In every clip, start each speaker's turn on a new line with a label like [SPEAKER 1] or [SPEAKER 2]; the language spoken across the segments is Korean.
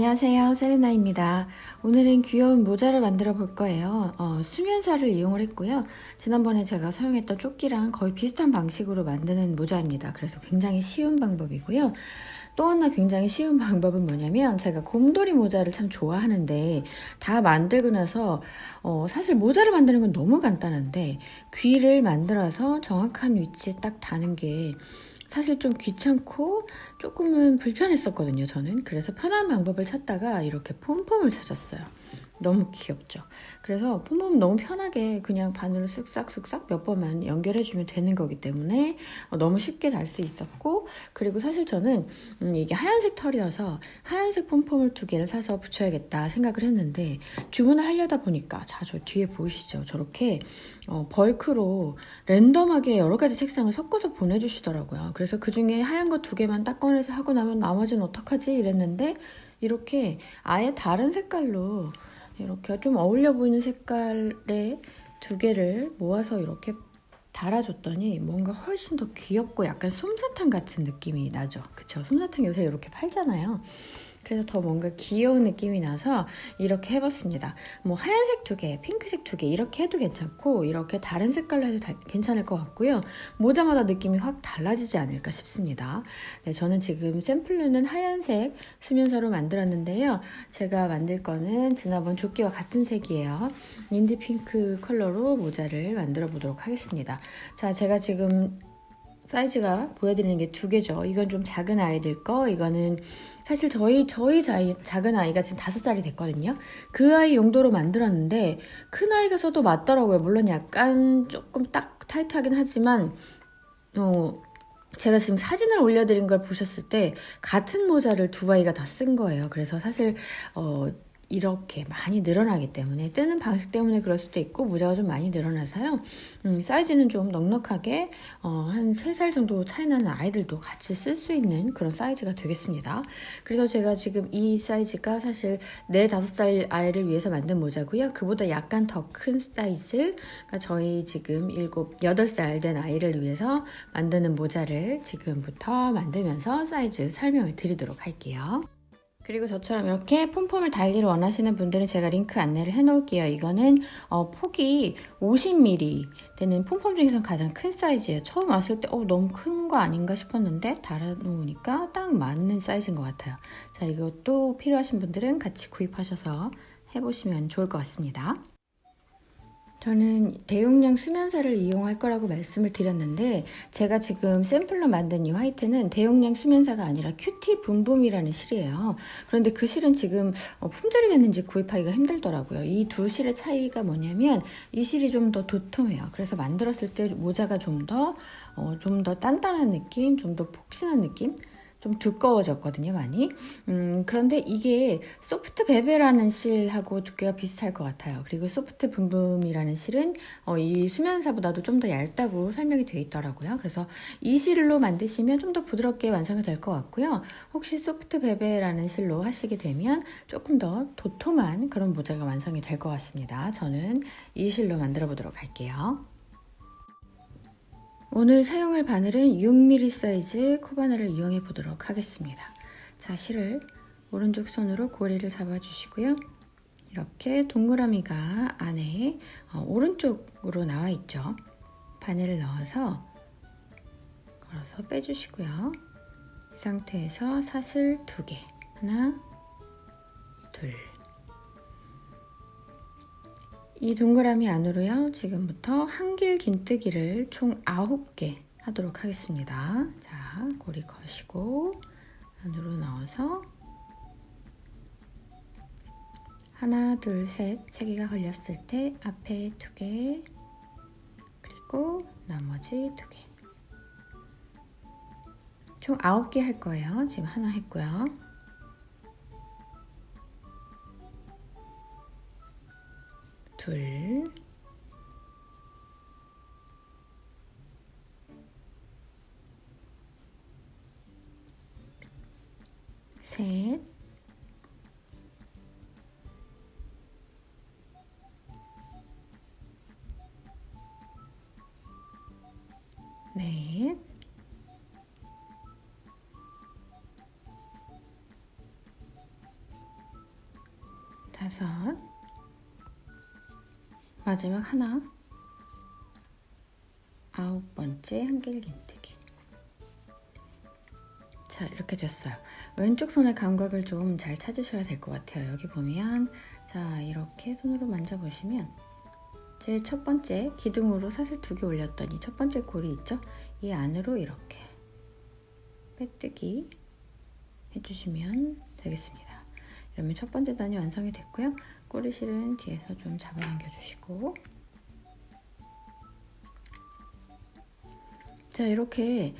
[SPEAKER 1] 안녕하세요, 셀리나입니다. 오늘은 귀여운 모자를 만들어 볼 거예요. 수면사를 이용을 했고요. 지난번에 제가 사용했던 조끼랑 거의 비슷한 방식으로 만드는 모자입니다. 그래서 굉장히 쉬운 방법이고요. 또 하나 굉장히 쉬운 방법은 뭐냐면, 제가 곰돌이 모자를 참 좋아하는데 다 만들고 나서 사실 모자를 만드는 건 너무 간단한데 귀를 만들어서 정확한 위치에 딱 다는 게 사실 좀 귀찮고 조금은 불편했었거든요, 저는. 그래서 편한 방법을 찾다가 이렇게 폼폼을 찾았어요. 너무 귀엽죠? 그래서 폼폼 너무 편하게 그냥 바늘을 쓱싹쓱싹 몇 번만 연결해주면 되는 거기 때문에 너무 쉽게 달 수 있었고, 그리고 사실 저는 이게 하얀색 털이어서 하얀색 폼폼을 2개를 사서 붙여야겠다 생각을 했는데, 주문을 하려다 보니까 저 뒤에 보이시죠? 저렇게 벌크로 랜덤하게 여러 가지 색상을 섞어서 보내주시더라고요. 그래서 그 중에 하얀 거 2개만 딱 꺼내서 하고 나면 나머지는 어떡하지? 이랬는데, 이렇게 아예 다른 색깔로 이렇게 좀 어울려 보이는 색깔의 2개를 모아서 이렇게 달아줬더니 뭔가 훨씬 더 귀엽고 약간 솜사탕 같은 느낌이 나죠. 그쵸? 솜사탕 요새 이렇게 팔잖아요. 그래서 더 뭔가 귀여운 느낌이 나서 이렇게 해봤습니다. 뭐 하얀색 2개, 핑크색 2개 이렇게 해도 괜찮고, 이렇게 다른 색깔로 해도 괜찮을 것 같고요. 모자마다 느낌이 확 달라지지 않을까 싶습니다. 네, 저는 지금 샘플로는 하얀색 수면사로 만들었는데요. 제가 만들 거는 지난번 조끼와 같은 색이에요. 인디핑크 컬러로 모자를 만들어 보도록 하겠습니다. 자, 제가 지금 사이즈가 보여드리는 게 2개죠. 이건 좀 작은 아이들 거, 이거는 사실 저희 작은 아이가 지금 5살이 됐거든요. 그 아이 용도로 만들었는데 큰 아이가 써도 맞더라고요. 물론 약간 조금 딱 타이트하긴 하지만 제가 지금 사진을 올려드린 걸 보셨을 때 같은 모자를 2아이가 다 쓴 거예요. 그래서 사실 이렇게 많이 늘어나기 때문에, 뜨는 방식 때문에 그럴 수도 있고 모자가 좀 많이 늘어나서요. 사이즈는 좀 넉넉하게 한 3살 정도 차이 나는 아이들도 같이 쓸 수 있는 그런 사이즈가 되겠습니다. 그래서 제가 지금 이 사이즈가 사실 4, 5살 아이를 위해서 만든 모자고요. 그보다 약간 더 큰 사이즈, 그러니까 저희 지금 7, 8살 된 아이를 위해서 만드는 모자를 지금부터 만들면서 사이즈 설명을 드리도록 할게요. 그리고 저처럼 이렇게 폼폼을 달기를 원하시는 분들은 제가 링크 안내를 해놓을게요. 이거는 폭이 50mm 되는 폼폼 중에서 가장 큰 사이즈예요. 처음 왔을 때 너무 큰 거 아닌가 싶었는데 달아놓으니까 딱 맞는 사이즈인 것 같아요. 자, 이것도 필요하신 분들은 같이 구입하셔서 해보시면 좋을 것 같습니다. 저는 대용량 수면사를 이용할 거라고 말씀을 드렸는데, 제가 지금 샘플로 만든 이 화이트는 대용량 수면사가 아니라 큐티 붐붐이라는 실이에요. 그런데 그 실은 지금 품절이 됐는지 구입하기가 힘들더라고요. 이 2 실의 차이가 뭐냐면, 이 실이 좀 더 도톰해요. 그래서 만들었을 때 모자가 좀 더 단단한 느낌, 좀 더 푹신한 느낌? 좀 두꺼워졌거든요, 많이. 그런데 이게 소프트 베베라는 실하고 두께가 비슷할 것 같아요. 그리고 소프트 붐붐이라는 실은 이 수면사보다도 좀 더 얇다고 설명이 되어 있더라고요. 그래서 이 실로 만드시면 좀 더 부드럽게 완성이 될 것 같고요. 혹시 소프트 베베라는 실로 하시게 되면 조금 더 도톰한 그런 모자가 완성이 될 것 같습니다. 저는 이 실로 만들어 보도록 할게요. 오늘 사용할 바늘은 6mm 사이즈 코바늘을 이용해 보도록 하겠습니다. 자, 실을 오른쪽 손으로 고리를 잡아주시고요. 이렇게 동그라미가 안에 오른쪽으로 나와 있죠. 바늘을 넣어서 걸어서 빼주시고요. 이 상태에서 사슬 2개, 하나, 둘. 이 동그라미 안으로요, 지금부터 한길 긴뜨기를 총 9개 하도록 하겠습니다. 자, 고리 거시고 안으로 넣어서 하나, 둘, 셋, 3개가 걸렸을 때 앞에 2개, 그리고 나머지 2개. 총 9개 할 거예요. 지금 하나 했고요. 둘, 셋, 넷, 5, 마지막 하나, 9번째 한길긴뜨기. 자, 이렇게 됐어요. 왼쪽 손의 감각을 좀 잘 찾으셔야 될 것 같아요. 여기 보면, 자, 이렇게 손으로 만져보시면 제일 첫 번째 기둥으로 사슬 2개 올렸던 이 첫 번째 고리 있죠? 이 안으로 이렇게 빼뜨기 해주시면 되겠습니다. 이러면 첫 번째 단이 완성이 됐고요. 꼬리실은 뒤에서 좀 잡아당겨 주시고, 자, 이렇게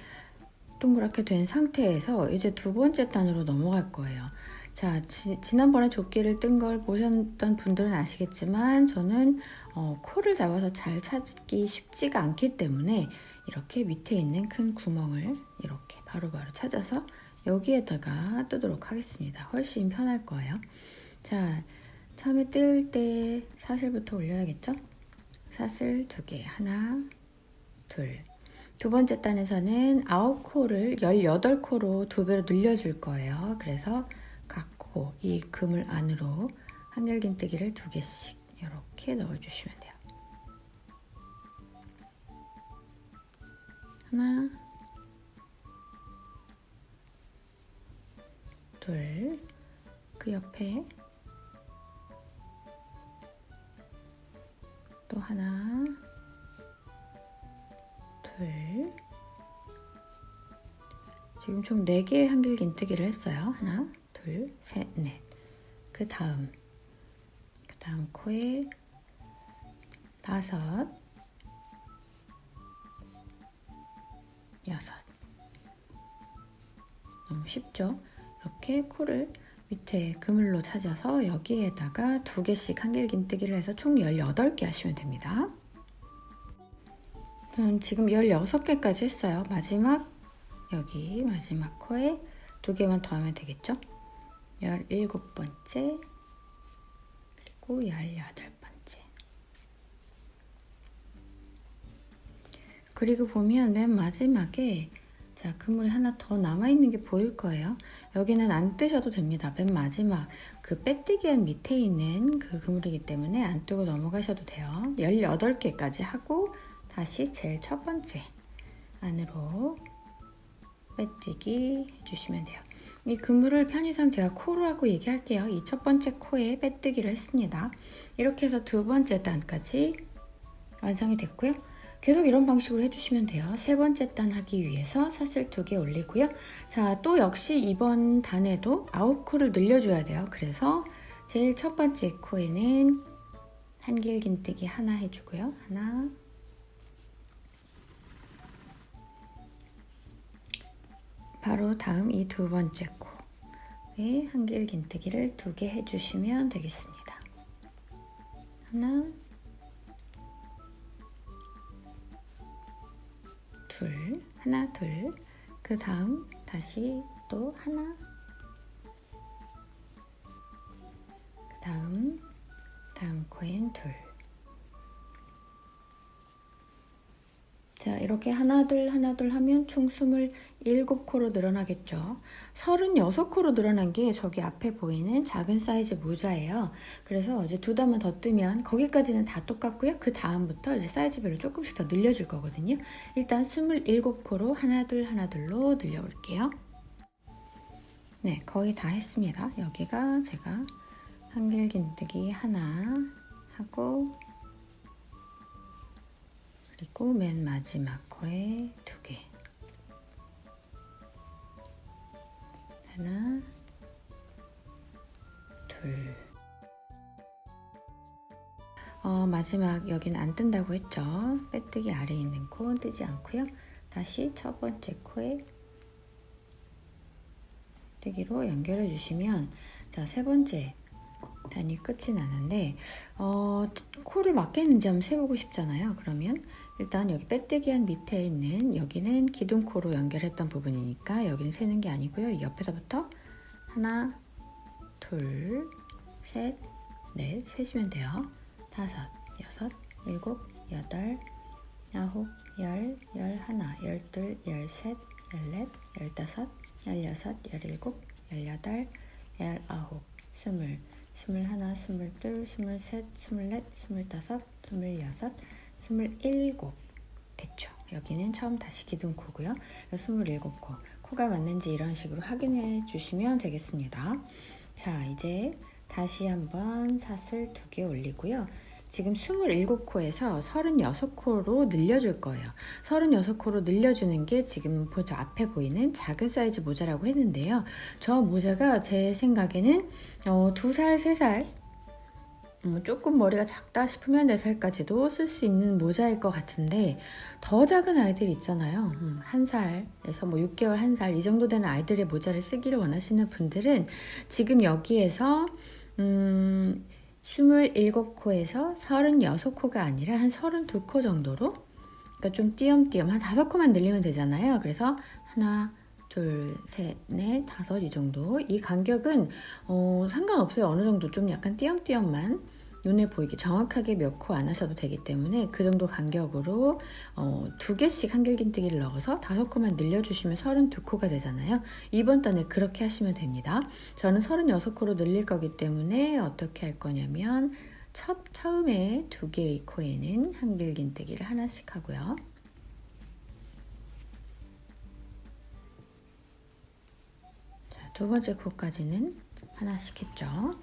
[SPEAKER 1] 동그랗게 된 상태에서 이제 두 번째 단으로 넘어갈 거예요. 자, 지난번에 조끼를 뜬 걸 보셨던 분들은 아시겠지만 저는 코를 잡아서 잘 찾기 쉽지가 않기 때문에 이렇게 밑에 있는 큰 구멍을 이렇게 바로바로 찾아서 여기에다가 뜨도록 하겠습니다. 훨씬 편할 거예요. 자, 처음에 뜰 때 사슬부터 올려야겠죠? 사슬 2개, 하나, 둘. 두 번째 단에서는 9코를 18코로 2배로 늘려줄 거예요. 그래서 각 코, 이 그물 안으로 한길긴뜨기를 2개씩 이렇게 넣어주시면 돼요. 하나, 둘, 그 옆에 또 하나, 둘, 지금 총 4개의 한길긴뜨기를 했어요. 하나, 둘, 셋, 넷. 그 다음 코에 5, 6. 너무 쉽죠? 이렇게 코를 밑에 그물로 찾아서 여기에다가 2개씩 한길긴뜨기를 해서 총 18개 하시면 됩니다. 지금 16개까지 했어요. 여기 마지막 코에 2개만 더 하면 되겠죠? 17번째 그리고 18번째. 그리고 보면 맨 마지막에, 자, 그물이 하나 더 남아있는 게 보일 거예요. 여기는 안 뜨셔도 됩니다. 맨 마지막 그 빼뜨기한 밑에 있는 그 그물이기 때문에 안 뜨고 넘어가셔도 돼요. 18개까지 하고 다시 제일 첫 번째 안으로 빼뜨기 해주시면 돼요. 이 그물을 편의상 제가 코라고 얘기할게요. 이 첫 번째 코에 빼뜨기를 했습니다. 이렇게 해서 두 번째 단까지 완성이 됐고요. 계속 이런 방식으로 해주시면 돼요. 세 번째 단 하기 위해서 사슬 2개 올리고요. 자, 또 역시 이번 단에도 9코를 늘려줘야 돼요. 그래서 제일 첫 번째 코에는 한길긴뜨기 하나 해주고요. 하나, 바로 다음 이 두 번째 코에 한길긴뜨기를 2개 해주시면 되겠습니다. 하나, 둘, 하나, 둘. 그 다음 다시 또 하나, 그 다음 코엔 둘. 자, 이렇게 하나 둘 하면 총 27코로 늘어나겠죠. 36코로 늘어난 게 저기 앞에 보이는 작은 사이즈 모자예요. 그래서 이제 2단만 더 뜨면 거기까지는 다 똑같고요. 그 다음부터 이제 사이즈별로 조금씩 더 늘려줄 거거든요. 일단 27코로 하나 둘로 늘려볼게요. 네, 거의 다 했습니다. 여기가 제가 한길긴뜨기 하나 하고, 그리고 맨 마지막 코에 2개. 하나, 둘. 마지막 여기는 안 뜬다고 했죠. 빼뜨기 아래에 있는 코 뜨지 않고요. 다시 첫 번째 코에 뜨기로 연결해 주시면, 자, 세 번째 단이 끝이 나는데 코를 맞겠는지 한번 세보고 싶잖아요. 그러면 일단 여기 빼뜨기한 밑에 있는 여기는 기둥코로 연결했던 부분이니까 여기는 세는 게 아니고요. 이 옆에서부터 하나, 둘, 셋, 넷 세시면 돼요. 5, 6, 7, 8, 9, 10, 11, 12, 13, 14, 15, 16, 17, 18, 19, 20, 21, 21, 22, 23, 24, 25, 26, 27 됐죠. 여기는 처음 다시 기둥코고요. 27코. 코가 맞는지 이런 식으로 확인해 주시면 되겠습니다. 자, 이제 다시 한번 사슬 2개 올리고요. 지금 27코에서 36코로 늘려줄 거예요. 36코로 늘려주는 게 지금 저 앞에 보이는 작은 사이즈 모자라고 했는데요. 저 모자가 제 생각에는 2살, 3살 조금 머리가 작다 싶으면 4살까지도 쓸 수 있는 모자일 것 같은데, 더 작은 아이들 있잖아요. 1살에서 6개월, 1살 이 정도 되는 아이들의 모자를 쓰기를 원하시는 분들은 지금 여기에서 27코에서 36코가 아니라 한 32코 정도로, 그러니까 좀 띄엄띄엄 한 5코만 늘리면 되잖아요. 그래서 하나, 둘, 셋, 넷, 다섯 이 정도. 이 간격은 상관없어요. 어느 정도 좀 약간 띄엄띄엄만 눈에 보이게 정확하게 몇 코 안 하셔도 되기 때문에 그 정도 간격으로 2개씩 한길긴뜨기를 넣어서 5코만 늘려주시면 32코가 되잖아요. 이번 단에 그렇게 하시면 됩니다. 저는 36코로 늘릴 거기 때문에 어떻게 할 거냐면 처음에 2개의 코에는 한길긴뜨기를 하나씩 하고요. 두 번째 코까지는 하나씩 했죠.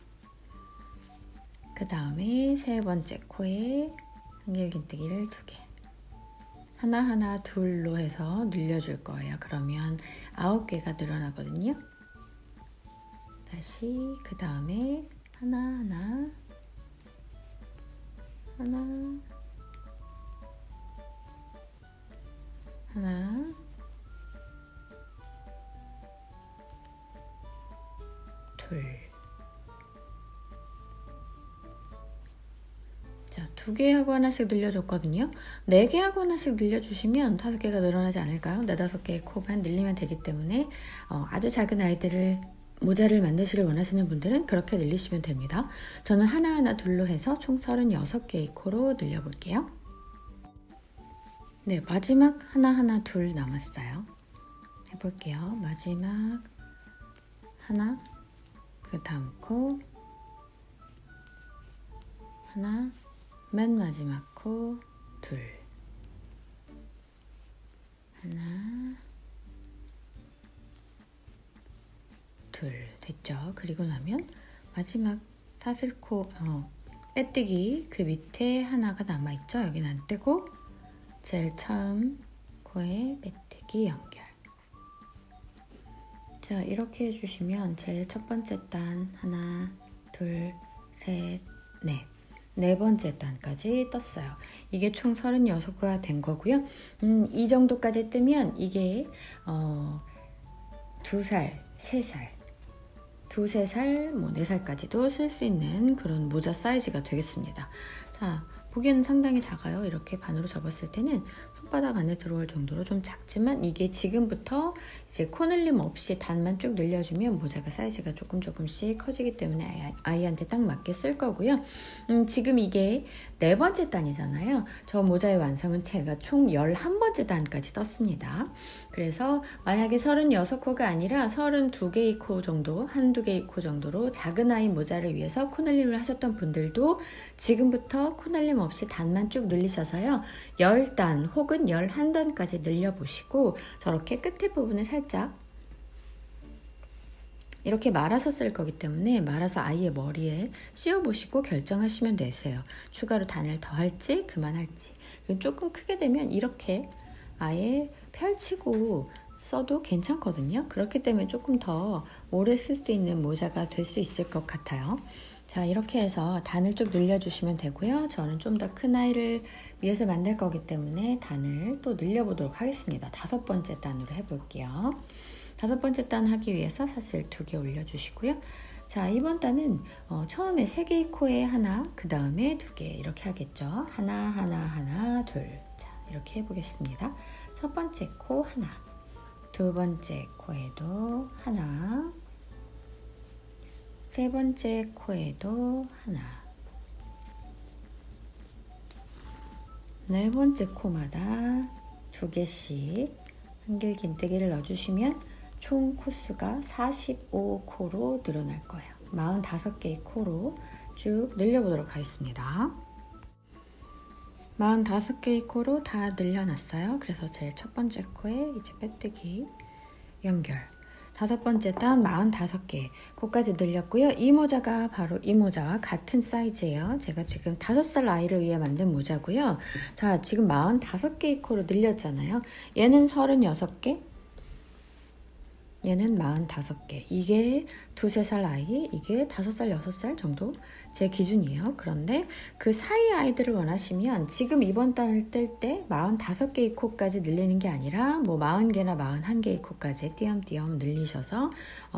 [SPEAKER 1] 그 다음에 세 번째 코에 한길긴뜨기를 2개. 하나하나 둘로 해서 늘려줄 거예요. 그러면 9개가 늘어나거든요. 다시 그 다음에 하나하나 하나 둘. 자, 2개 하고 하나씩 늘려줬거든요. 4개 하고 하나씩 늘려주시면 5개가 늘어나지 않을까요? 4, 5개의 코만 늘리면 되기 때문에 아주 작은 아이들을 모자를 만드시길 원하시는 분들은 그렇게 늘리시면 됩니다. 저는 하나하나 둘로 해서 총 36개의 코로 늘려볼게요. 네, 마지막 하나하나 둘 남았어요. 해볼게요. 마지막 하나, 그 다음 코 하나, 맨 마지막 코 둘, 하나, 둘 됐죠? 그리고 나면 마지막 사슬코 빼뜨기 그 밑에 하나가 남아있죠? 여기는 안 떼고 제일 처음 코에 빼뜨기 연결. 자, 이렇게 해주시면 제일 첫 번째 단 하나, 둘, 셋, 넷. 네 번째 단까지 떴어요. 이게 총 36개가 된 거고요. 이 정도까지 뜨면 이게 2살, 3살, 2, 3살, 4살까지도 쓸 수 있는 그런 모자 사이즈가 되겠습니다. 자, 보기에는 상당히 작아요. 이렇게 반으로 접었을 때는 손바닥 안에 들어올 정도로 좀 작지만 이게 지금부터 이제 코늘림 없이 단만 쭉 늘려주면 모자가 사이즈가 조금씩 커지기 때문에 아이한테 딱 맞게 쓸 거고요. 지금 이게 4번째 단이잖아요. 저 모자의 완성은 제가 총 11번째 단까지 떴습니다. 그래서 만약에 36코가 아니라 32개의 코 정도, 한두 개의 코 정도로 작은 아이 모자를 위해서 코늘림을 하셨던 분들도 지금부터 코늘림 없이 단만 쭉 늘리셔서요. 10단 혹은 11단까지 늘려보시고 저렇게 끝에 부분을 살짝 이렇게 말아서 쓸 거기 때문에 말아서 아이의 머리에 씌워보시고 결정하시면 되세요. 추가로 단을 더 할지 그만할지. 조금 크게 되면 이렇게 아예 펼치고 써도 괜찮거든요. 그렇기 때문에 조금 더 오래 쓸 수 있는 모자가 될 수 있을 것 같아요. 자, 이렇게 해서 단을 쭉 늘려주시면 되고요. 저는 좀 더 큰 아이를 위해서 만들 거기 때문에 단을 또 늘려보도록 하겠습니다. 5번째 단으로 해볼게요. 5번째 단 하기 위해서 사슬 2개 올려주시고요. 자, 이번 단은 처음에 3개의 코에 하나, 그 다음에 2개 이렇게 하겠죠. 하나, 둘. 자, 이렇게 해보겠습니다. 첫 번째 코 하나, 두 번째 코에도 하나, 세 번째 코에도 하나, 네 번째 코마다 2개씩 한길긴뜨기를 넣어주시면 총 코수가 45코로 늘어날 거예요. 45개의 코로 쭉 늘려보도록 하겠습니다. 45개의 코로 다 늘려놨어요. 그래서 제일 첫 번째 코에 이제 빼뜨기 연결. 5번째 단 45개 코까지 늘렸고요. 이 모자가 바로 이 모자와 같은 사이즈예요. 제가 지금 5살 아이를 위해 만든 모자고요. 자, 지금 45개의 코로 늘렸잖아요. 얘는 36개, 얘는 45개. 이게 2~3살 아이, 이게 5살, 6살 정도 제 기준이에요. 그런데 그 사이 아이들을 원하시면 지금 이번 단을 뗄 때 45개의 코까지 늘리는 게 아니라 뭐 40개나 41개의 코까지 띄엄띄엄 늘리셔서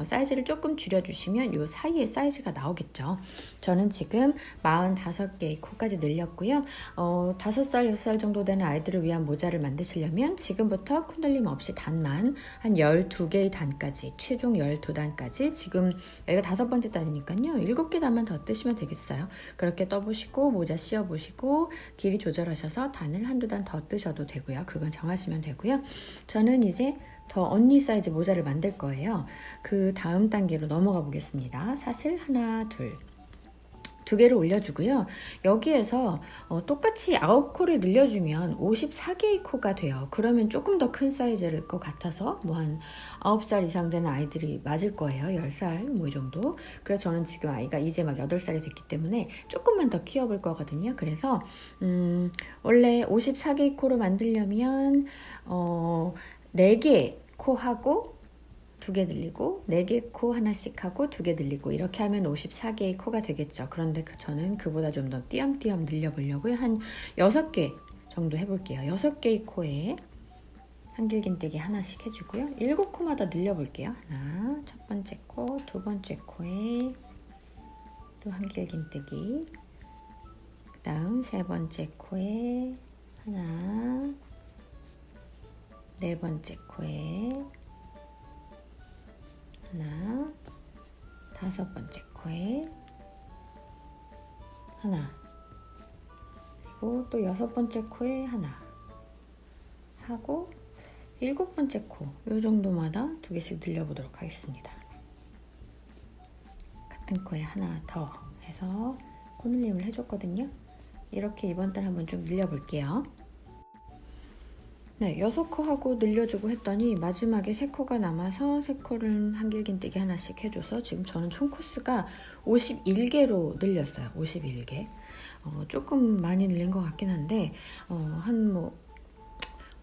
[SPEAKER 1] 사이즈를 조금 줄여주시면 이 사이에 사이즈가 나오겠죠. 저는 지금 45개의 코까지 늘렸고요. 5살, 6살 정도 되는 아이들을 위한 모자를 만드시려면 지금부터 코 늘림 없이 단만 한 12개의 단까지, 최종 12단까지, 지금 여기가 5번째 단이니까요. 7개 단만 더 뜨시면 되겠어요. 그렇게 떠보시고 모자 씌워보시고 길이 조절하셔서 단을 한두 단 더 뜨셔도 되고요. 그건 정하시면 되고요. 저는 이제 더 언니 사이즈 모자를 만들 거예요. 그 다음 단계로 넘어가 보겠습니다. 사슬 하나, 둘. 2개를 올려주고요. 여기에서 똑같이 9코를 늘려주면 54개의 코가 돼요. 그러면 조금 더 큰 사이즈일 것 같아서 뭐 한 9살 이상 되는 아이들이 맞을 거예요. 10살 뭐 이 정도. 그래서 저는 지금 아이가 이제 막 8살이 됐기 때문에 조금만 더 키워볼 거거든요. 그래서 원래 54개의 코로 만들려면 4개 코하고 2개 늘리고 4개 코 하나씩 하고 2개 늘리고 이렇게 하면 54개의 코가 되겠죠. 그런데 저는 그보다 좀 더 띄엄띄엄 늘려보려고요. 한 6개 정도 해볼게요. 6개의 코에 한길긴뜨기 하나씩 해주고요. 7코마다 늘려볼게요. 하나, 첫 번째 코, 두 번째 코에 또 한길긴뜨기, 그 다음 세 번째 코에 하나, 네 번째 코에 하나, 5번째 코에 하나, 그리고 또 6번째 코에 하나 하고 7번째 코, 요 정도마다 2개씩 늘려보도록 하겠습니다. 같은 코에 하나 더 해서 코늘림을 해줬거든요. 이렇게 이번 달 한번 쭉 늘려볼게요. 네, 6코 하고 늘려주고 했더니 마지막에 3코가 남아서 3코를 한길긴뜨기 하나씩 해줘서 지금 저는 총 코스가 51개로 늘렸어요. 51개. 조금 많이 늘린 것 같긴 한데 한 뭐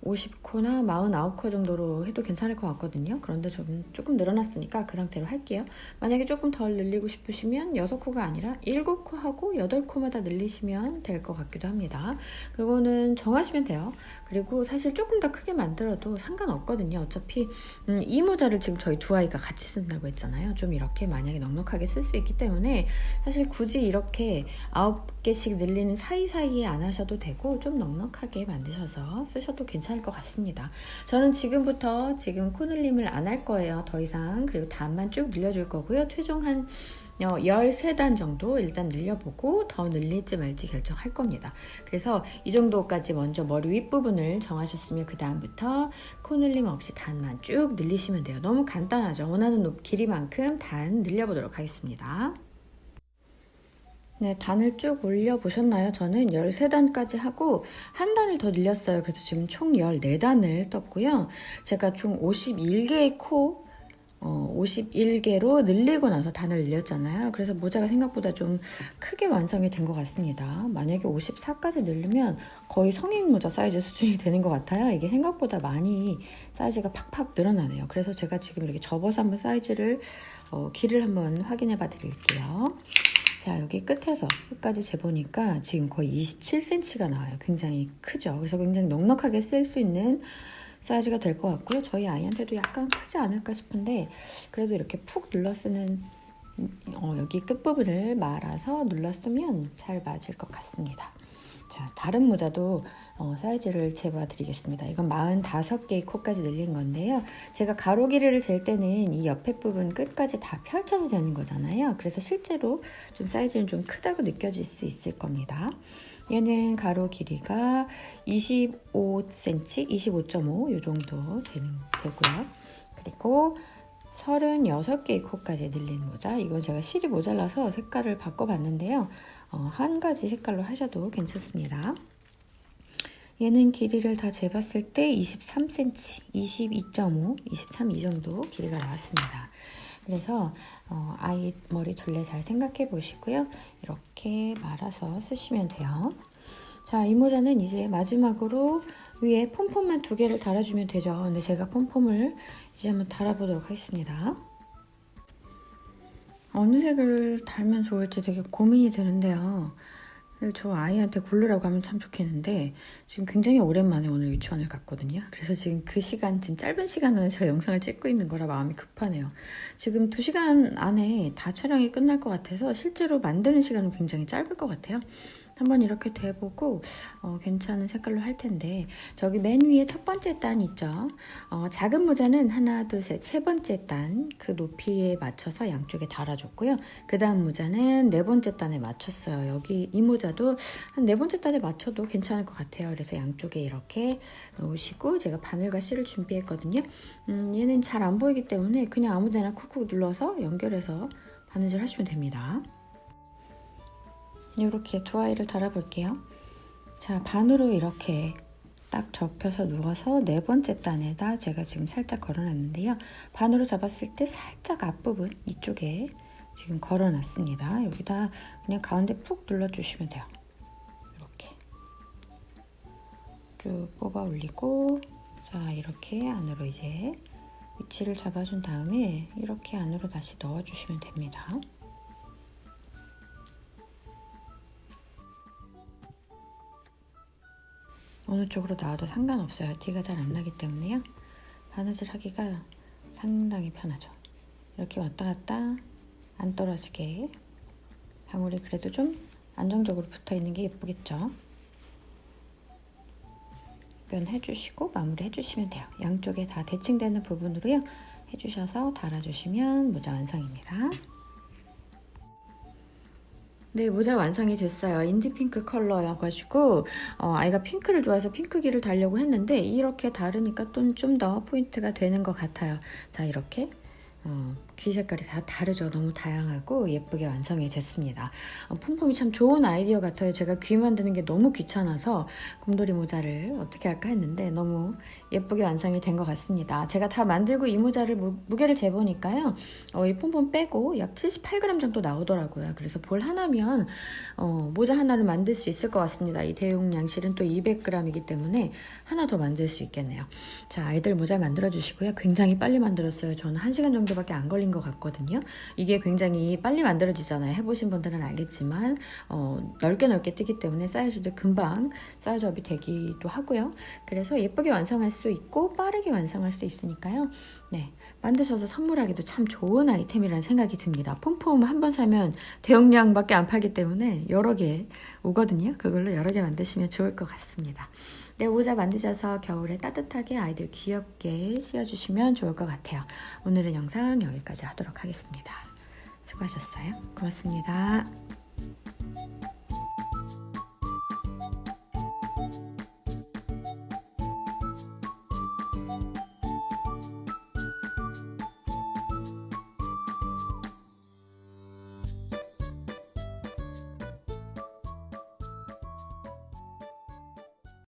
[SPEAKER 1] 50코나 49코 정도로 해도 괜찮을 것 같거든요. 그런데 저는 조금 늘어났으니까 그 상태로 할게요. 만약에 조금 덜 늘리고 싶으시면 6코가 아니라 7코 하고 8코마다 늘리시면 될 것 같기도 합니다. 그거는 정하시면 돼요. 그리고 사실 조금 더 크게 만들어도 상관없거든요. 어차피 이 모자를 지금 저희 두 아이가 같이 쓴다고 했잖아요. 좀 이렇게 만약에 넉넉하게 쓸 수 있기 때문에 사실 굳이 이렇게 9개씩 늘리는 사이사이에 안 하셔도 되고 좀 넉넉하게 만드셔서 쓰셔도 괜찮을 것 같습니다. 저는 지금부터 지금 코늘림을 안 할 거예요. 더 이상. 그리고 단만 쭉 늘려줄 거고요. 최종 한 13단 정도 일단 늘려보고 더 늘릴지 말지 결정할 겁니다. 그래서 이 정도까지 먼저 머리 윗부분을 정하셨으면 그 다음부터 코늘림 없이 단만 쭉 늘리시면 돼요. 너무 간단하죠. 원하는 길이만큼 단 늘려보도록 하겠습니다. 네, 단을 쭉 올려보셨나요? 저는 13단까지 하고 한 단을 더 늘렸어요. 그래서 지금 총 14단을 떴고요. 제가 총 51개의 코 51개로 늘리고 나서 단을 늘렸잖아요. 그래서 모자가 생각보다 좀 크게 완성이 된 것 같습니다. 만약에 54까지 늘리면 거의 성인 모자 사이즈 수준이 되는 것 같아요. 이게 생각보다 많이 사이즈가 팍팍 늘어나네요. 그래서 제가 지금 이렇게 접어서 한번 사이즈를 길을 한번 확인해 봐 드릴게요. 자, 여기 끝에서 끝까지 재보니까 지금 거의 27cm가 나와요. 굉장히 크죠. 그래서 굉장히 넉넉하게 쓸 수 있는 사이즈가 될 것 같고요. 저희 아이한테도 약간 크지 않을까 싶은데 그래도 이렇게 푹 눌러 쓰는 여기 끝부분을 말아서 눌러 쓰면 잘 맞을 것 같습니다. 자, 다른 모자도 사이즈를 재봐 드리겠습니다. 이건 45개의 코까지 늘린 건데요. 제가 가로 길이를 잴 때는 이 옆에 부분 끝까지 다 펼쳐서 재는 거잖아요. 그래서 실제로 좀 사이즈는 좀 크다고 느껴질 수 있을 겁니다. 얘는 가로 길이가 25cm, 25.5 이 정도 되고요. 그리고 36개의 코까지 늘린 모자. 이건 제가 실이 모자라서 색깔을 바꿔봤는데요. 한 가지 색깔로 하셔도 괜찮습니다. 얘는 길이를 다 재봤을 때 23cm, 22.5, 23 이 정도 길이가 나왔습니다. 그래서 아이 머리 둘레 잘 생각해 보시고요. 이렇게 말아서 쓰시면 돼요. 자, 이 모자는 이제 마지막으로 위에 폼폼만 2개를 달아주면 되죠. 근데 제가 폼폼을 이제 한번 달아보도록 하겠습니다. 어느 색을 달면 좋을지 되게 고민이 되는데요. 저 아이한테 고르라고 하면 참 좋겠는데 지금 굉장히 오랜만에 오늘 유치원을 갔거든요. 그래서 지금 지금 짧은 시간 안에 저 영상을 찍고 있는 거라 마음이 급하네요. 지금 2시간 안에 다 촬영이 끝날 것 같아서 실제로 만드는 시간은 굉장히 짧을 것 같아요. 한번 이렇게 대보고 괜찮은 색깔로 할 텐데, 저기 맨 위에 첫 번째 단 있죠. 작은 모자는 하나, 둘, 셋, 세 번째 단 그 높이에 맞춰서 양쪽에 달아줬고요. 그 다음 모자는 네 번째 단에 맞췄어요. 여기 이 모자도 한 네 번째 단에 맞춰도 괜찮을 것 같아요. 그래서 양쪽에 이렇게 놓으시고, 제가 바늘과 실을 준비했거든요. 얘는 잘 안 보이기 때문에 그냥 아무데나 쿡쿡 눌러서 연결해서 바느질 하시면 됩니다. 이렇게 2아이를 달아볼게요. 자, 반으로 이렇게 딱 접혀서 누워서 네 번째 단에다 제가 지금 살짝 걸어놨는데요. 반으로 잡았을 때 살짝 앞부분 이쪽에 지금 걸어놨습니다. 여기다 그냥 가운데 푹 눌러주시면 돼요. 이렇게 쭉 뽑아 올리고, 자, 이렇게 안으로 이제 위치를 잡아준 다음에 이렇게 안으로 다시 넣어주시면 됩니다. 어느 쪽으로 나와도 상관없어요. 티가 잘 안 나기 때문에요. 바느질 하기가 상당히 편하죠. 이렇게 왔다 갔다 안 떨어지게 방울이 그래도 좀 안정적으로 붙어 있는 게 예쁘겠죠. 면 해주시고 마무리 해주시면 돼요. 양쪽에 다 대칭되는 부분으로요 해주셔서 달아주시면 모자 완성입니다. 네, 모자 완성이 됐어요. 인디핑크 컬러여가지고 아이가 핑크를 좋아해서 핑크기를 달려고 했는데 이렇게 다르니까 또 좀 더 포인트가 되는 것 같아요. 자, 이렇게 귀 색깔이 다 다르죠. 너무 다양하고 예쁘게 완성이 됐습니다. 폼폼이 참 좋은 아이디어 같아요. 제가 귀 만드는 게 너무 귀찮아서 곰돌이 모자를 어떻게 할까 했는데 너무 예쁘게 완성이 된 것 같습니다. 제가 다 만들고 이 모자를 무게를 재보니까요. 이 폼폼 빼고 약 78g 정도 나오더라고요. 그래서 볼 하나면 모자 하나를 만들 수 있을 것 같습니다. 이 대용 양실은 또 200g이기 때문에 하나 더 만들 수 있겠네요. 자, 아이들 모자 만들어 주시고요. 굉장히 빨리 만들었어요. 저는 1시간 정도밖에 안 걸린 것 같거든요. 이게 굉장히 빨리 만들어지잖아요. 해보신 분들은 알겠지만 넓게 뜨기 때문에 사이즈도 금방 사이즈업이 되기도 하고요. 그래서 예쁘게 완성할 수 있고 빠르게 완성할 수 있으니까요. 네, 만드셔서 선물하기도 참 좋은 아이템이라는 생각이 듭니다. 폼폼 한 번 사면 대용량밖에 안 팔기 때문에 여러 개 오거든요. 그걸로 여러 개 만드시면 좋을 것 같습니다. 네, 모자 만드셔서 겨울에 따뜻하게 아이들 귀엽게 씌워주시면 좋을 것 같아요. 오늘은 영상 여기까지 하도록 하겠습니다. 수고하셨어요. 고맙습니다.